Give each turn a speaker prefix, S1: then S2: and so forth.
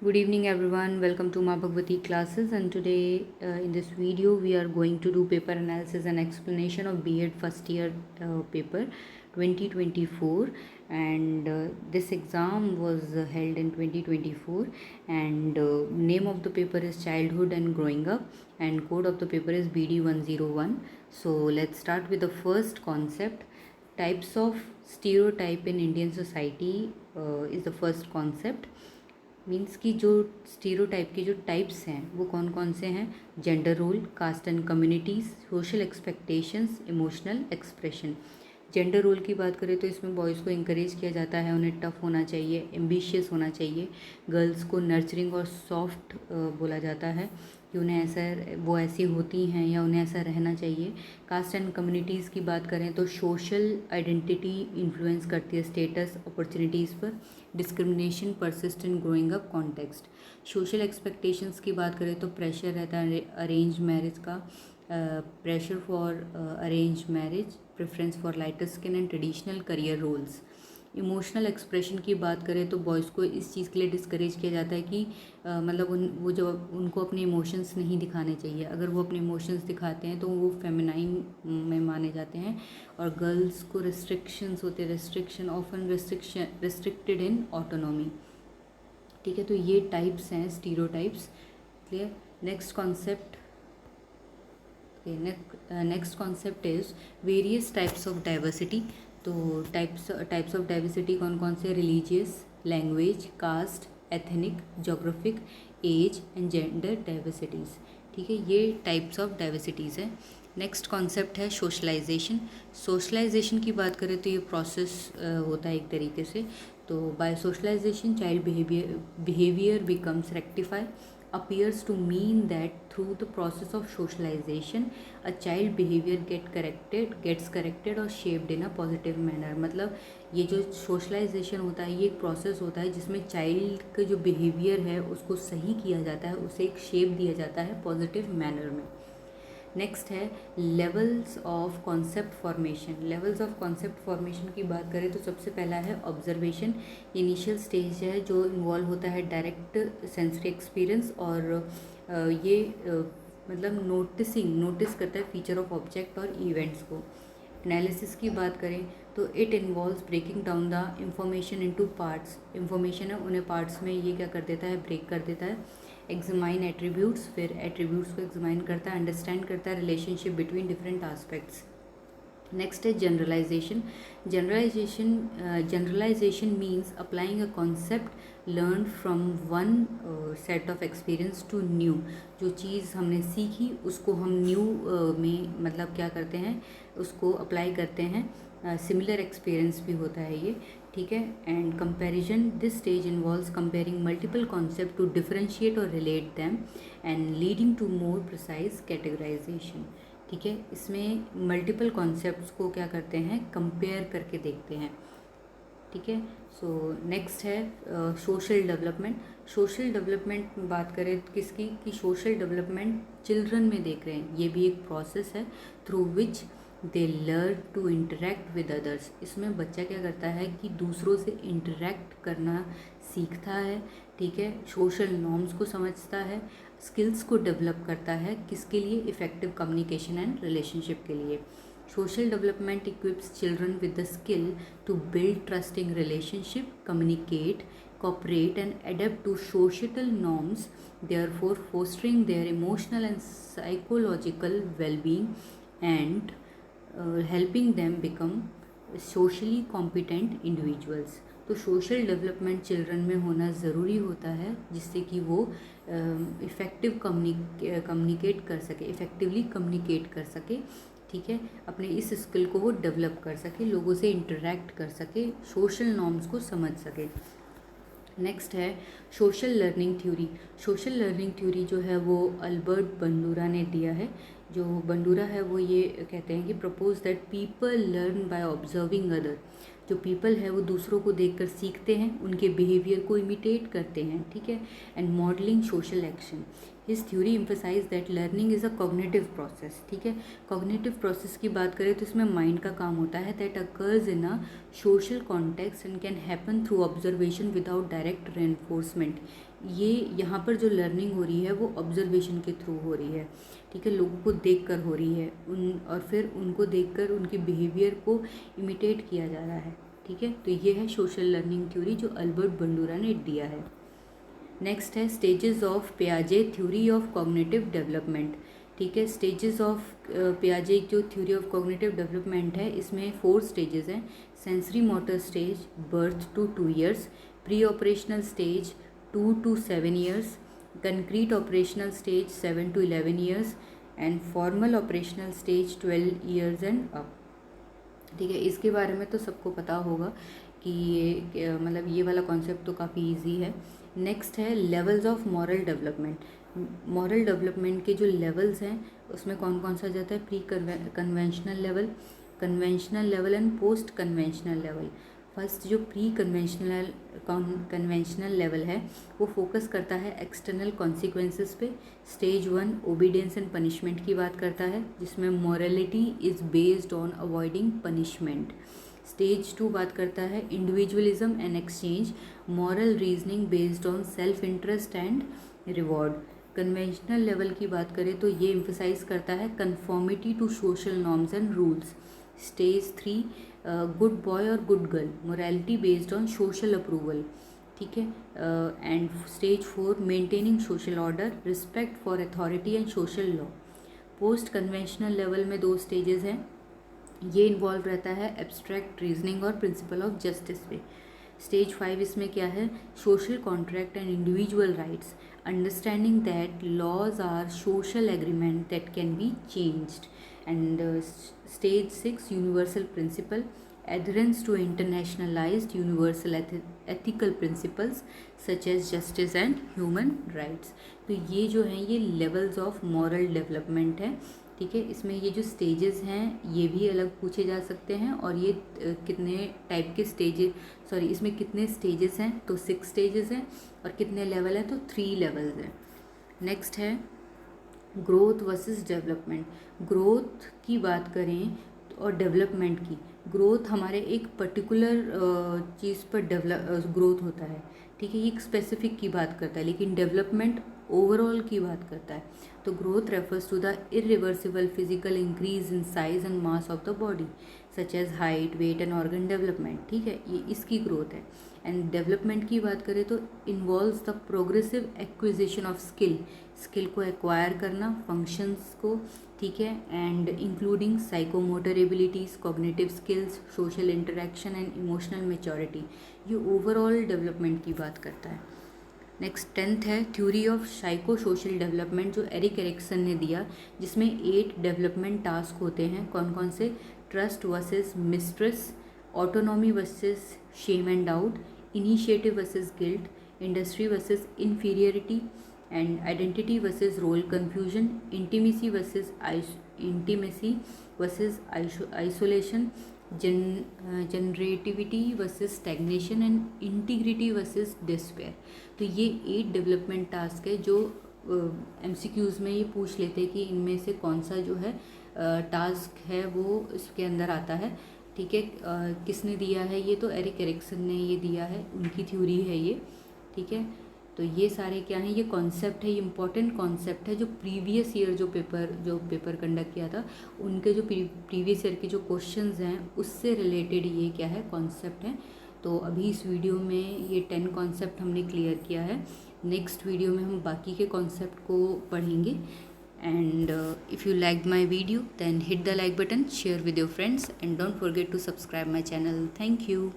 S1: Good evening everyone, welcome to Ma Bhagavati classes, and today in this video we are going to do paper analysis and explanation of B.Ed first year paper 2024, and this exam was held in 2024, and name of the paper is Childhood and Growing Up, and code of the paper is BD 101. So let's start with the first concept. Types of stereotype in Indian society is the first concept. Means कि जो stereotype के जो types हैं वो कौन कौन से हैं? Gender role, caste and communities, social expectations, emotional expression. Gender role की बात करें तो इसमें बॉयज़ को इंकरेज किया जाता है, उन्हें टफ होना चाहिए, एम्बिशियस होना चाहिए। गर्ल्स को नर्चरिंग और सॉफ्ट बोला जाता है कि उन्हें ऐसा वो ऐसी होती हैं या उन्हें ऐसा रहना चाहिए। कास्ट एंड कम्युनिटीज़ की बात करें तो सोशल आइडेंटिटी इन्फ्लुएंस करती है स्टेटस अपॉर्चुनिटीज़ पर। Discrimination persist in growing up context. Social expectations की बात करें तो प्रेशर रहता है अरेंज मैरिज का, pressure for arrange marriage, preference for lighter skin and traditional career roles. Emotional expression की बात करें तो बॉयज़ को इस चीज़ के लिए डिस्करेज किया जाता है कि मतलब वो जो उनको अपने इमोशंस नहीं दिखाने चाहिए। अगर वो अपने इमोशंस दिखाते हैं तो वो फेमिनाइन में माने जाते हैं। और गर्ल्स को रिस्ट्रिक्शंस होते हैं, restriction often restricted in autonomy. ठीक है, तो ये टाइप्स हैं stereotypes. Clear. Next concept is various types of diversity. तो टाइप्स ऑफ डाइवर्सिटी कौन कौन से? Religious, language, caste, ethnic, geographic, age and gender diversities. ठीक है, ये टाइप्स ऑफ डाइवर्सिटीज़ हैं। नेक्स्ट कॉन्सेप्ट है सोशलाइजेशन। सोशलाइजेशन की बात करें तो ये प्रोसेस होता है एक तरीके से। तो by socialisation child behaviour becomes rectify appears to mean that through the process of socialization a child behavior gets corrected or shaped in a positive manner। मतलब ये जो सोशलाइजेशन होता है ये एक प्रोसेस होता है जिसमें चाइल्ड का जो बिहेवियर है उसको सही किया जाता है, उसे एक शेप दिया जाता है पॉजिटिव मैनर में। नेक्स्ट है levels of concept formation. Levels of concept formation की बात करें तो सबसे पहला है ऑब्जर्वेशन। इनिशियल स्टेज है जो इन्वॉल्व होता है डायरेक्ट सेंसरी एक्सपीरियंस, और ये मतलब नोटिस करता है फीचर ऑफ ऑब्जेक्ट और इवेंट्स को। एनालिसिस की बात करें तो it involves breaking down the information into parts. Information है उन्हें पार्ट्स में ये क्या कर देता है? ब्रेक कर देता है। एग्जामाइन एट्रीब्यूट्स, फिर एट्रीब्यूट्स को एग्जामाइन करता है, अंडरस्टैंड करता है relationship between different aspects. Next है generalisation. Generalisation means applying a concept learn from one set of experience to new. जो चीज़ हमने सीखी उसको हम न्यू में मतलब क्या करते हैं, उसको अप्लाई करते हैं। सिमिलर एक्सपीरियंस भी होता है ये। ठीक है। And comparison, this stage involves comparing multiple concept to differentiate or relate them and leading to more precise categorisation. ठीक है, इसमें मल्टीपल कॉन्सेप्ट्स को क्या करते हैं? कंपेयर करके देखते हैं। ठीक है। सो नेक्स्ट है सोशल डेवलपमेंट। सोशल डेवलपमेंट में बात करें किसकी? कि सोशल डेवलपमेंट चिल्ड्रन में देख रहे हैं। ये भी एक प्रोसेस है through which they learn to interact with others. इसमें बच्चा क्या करता है कि दूसरों से इंटरेक्ट करना सीखता है। ठीक है, सोशल नॉर्म्स को समझता है, स्किल्स को डेवलप करता है। किसके लिए? इफेक्टिव कम्युनिकेशन एंड रिलेशनशिप के लिए। Social development equips children with the skill to build trusting relationship, communicate, cooperate and adapt to societal norms, therefore fostering their emotional and psychological well-being and helping them become socially competent individuals। तो social development children में होना ज़रूरी होता है जिससे कि वो effective communicate कर सके, इफ़ेक्टिवली कम्युनिकेट कर सके। ठीक है, अपने इस स्किल को वो डेवलप कर सके, लोगों से इंटरेक्ट कर सके, सोशल नॉर्म्स को समझ सके। नेक्स्ट है social learning theory. Social learning theory जो है वो अल्बर्ट बंडूरा ने दिया है। जो बंडूरा है वो ये कहते हैं कि propose that people learn by observing other. जो पीपल है वो दूसरों को देखकर सीखते हैं, उनके बिहेवियर को इमिटेट करते हैं। ठीक है, and modelling social action. His theory emphasise that learning is a cognitive process. ठीक है, कॉग्निटिव प्रोसेस की बात करें तो इसमें माइंड का काम होता है that occurs in a social context and can happen through observation without direct reinforcement. ये यहाँ पर जो लर्निंग हो रही है वो ऑब्जर्वेशन के थ्रू हो रही है, ठीक है, लोगों को देखकर हो रही है और फिर उनको देखकर उनके बिहेवियर को इमिटेट किया जा रहा है, ठीक है। तो ये है सोशल लर्निंग थ्योरी जो अल्बर्ट बंडूरा ने दिया है। नेक्स्ट है स्टेजेस ऑफ पियाजे थ्योरी ऑफ कॉग्निटिव डेवलपमेंट, ठीक है। स्टेजेस ऑफ पियाजे जो थ्योरी ऑफ कॉग्निटिव डेवलपमेंट है, इसमें 4 स्टेजेस हैं। Sensory motor stage birth to 2 years, pre operational stage 2 to 7 years, concrete operational stage 7 to 11 years and formal operational stage 12 years and up, ठीक है। इसके बारे में तो सबको पता होगा कि ये मतलब ये वाला कॉन्सेप्ट तो काफ़ी इजी है। नेक्स्ट है levels of moral development. Moral development के जो लेवल्स हैं उसमें कौन कौन सा जाता है, pre conventional level, conventional level and post conventional level. First जो प्री कन्वेंशनल लेवल है वो फोकस करता है एक्सटर्नल कॉन्सिक्वेंसेस पे। स्टेज 1 ओबीडियंस एंड पनिशमेंट की बात करता है, जिसमें morality is based on avoiding punishment. Stage 2 बात करता है individualism and exchange, moral reasoning based on self interest and reward. Conventional level की बात करें तो ये एम्फसाइज करता है conformity to social norms and rules. Stage 3 good boy और good girl, morality based on social approval, ठीक है। And stage 4 maintaining social order, respect for authority and social law. Post conventional level में 2 stages हैं, ये involve रहता है abstract reasoning और principle of justice पे। स्टेज 5 इसमें क्या है, social contract and individual rights, understanding that laws are social agreement that can be changed. And stage 6 universal principle, adherence to internationalized universal ethical principles such as justice and human rights। तो ये जो हैं ये levels of moral development है, ठीक है। इसमें ये जो स्टेजेस हैं ये भी अलग पूछे जा सकते हैं, और ये कितने टाइप के स्टेजेस इसमें कितने स्टेजेस हैं, तो 6 स्टेजेस हैं, और कितने लेवल हैं, तो 3 लेवल्स हैं। नेक्स्ट है ग्रोथ वर्सेस डेवलपमेंट। ग्रोथ की बात करें और डेवलपमेंट की, ग्रोथ हमारे एक पर्टिकुलर चीज़ पर ग्रोथ होता है, ठीक है, ये एक स्पेसिफिक की बात करता है, लेकिन डेवलपमेंट ओवरऑल की बात करता है। तो growth refers to the irreversible physical increase in size and mass of the body such as height, weight and organ development, ठीक है, ये इसकी ग्रोथ है। एंड डेवलपमेंट की बात करें तो involves the progressive acquisition of skill को एक्वायर करना, फंक्शंस को, ठीक है, and including psychomotor abilities, cognitive skills, social interaction and emotional maturity, ये ओवरऑल डेवलपमेंट की बात करता है। नेक्स्ट 10th है theory of psycho social development, जो एरिक एरिक्सन ने दिया, जिसमें 8 डेवलपमेंट टास्क होते हैं। कौन कौन से, trust versus mistrust, autonomy versus shame and doubt, initiative versus guilt, industry versus inferiority and identity versus role confusion, intimacy versus isolation, generativity versus stagnation and integrity versus despair. तो ये 8 development task है जो MCQs में ये पूछ लेते हैं कि इनमें से कौन सा जो है टास्क है वो इसके अंदर आता है, ठीक है। किसने दिया है ये, तो एरिक एरिक्सन ने ये दिया है, उनकी थ्योरी है ये, ठीक है। तो ये सारे क्या हैं, ये कॉन्सेप्ट है, ये इंपॉर्टेंट कॉन्सेप्ट है जो प्रीवियस ईयर जो पेपर कंडक्ट किया था उनके जो प्रीवियस ईयर के जो क्वेश्चंस हैं उससे रिलेटेड ये क्या है, कॉन्सेप्ट है। तो अभी इस वीडियो में ये 10 कॉन्सेप्ट हमने क्लियर किया है। नेक्स्ट वीडियो में हम बाकी के कॉन्सेप्ट को पढ़ेंगे। And if you like my video then hit the like button, share with your friends and don't forget to subscribe my channel. Thank you.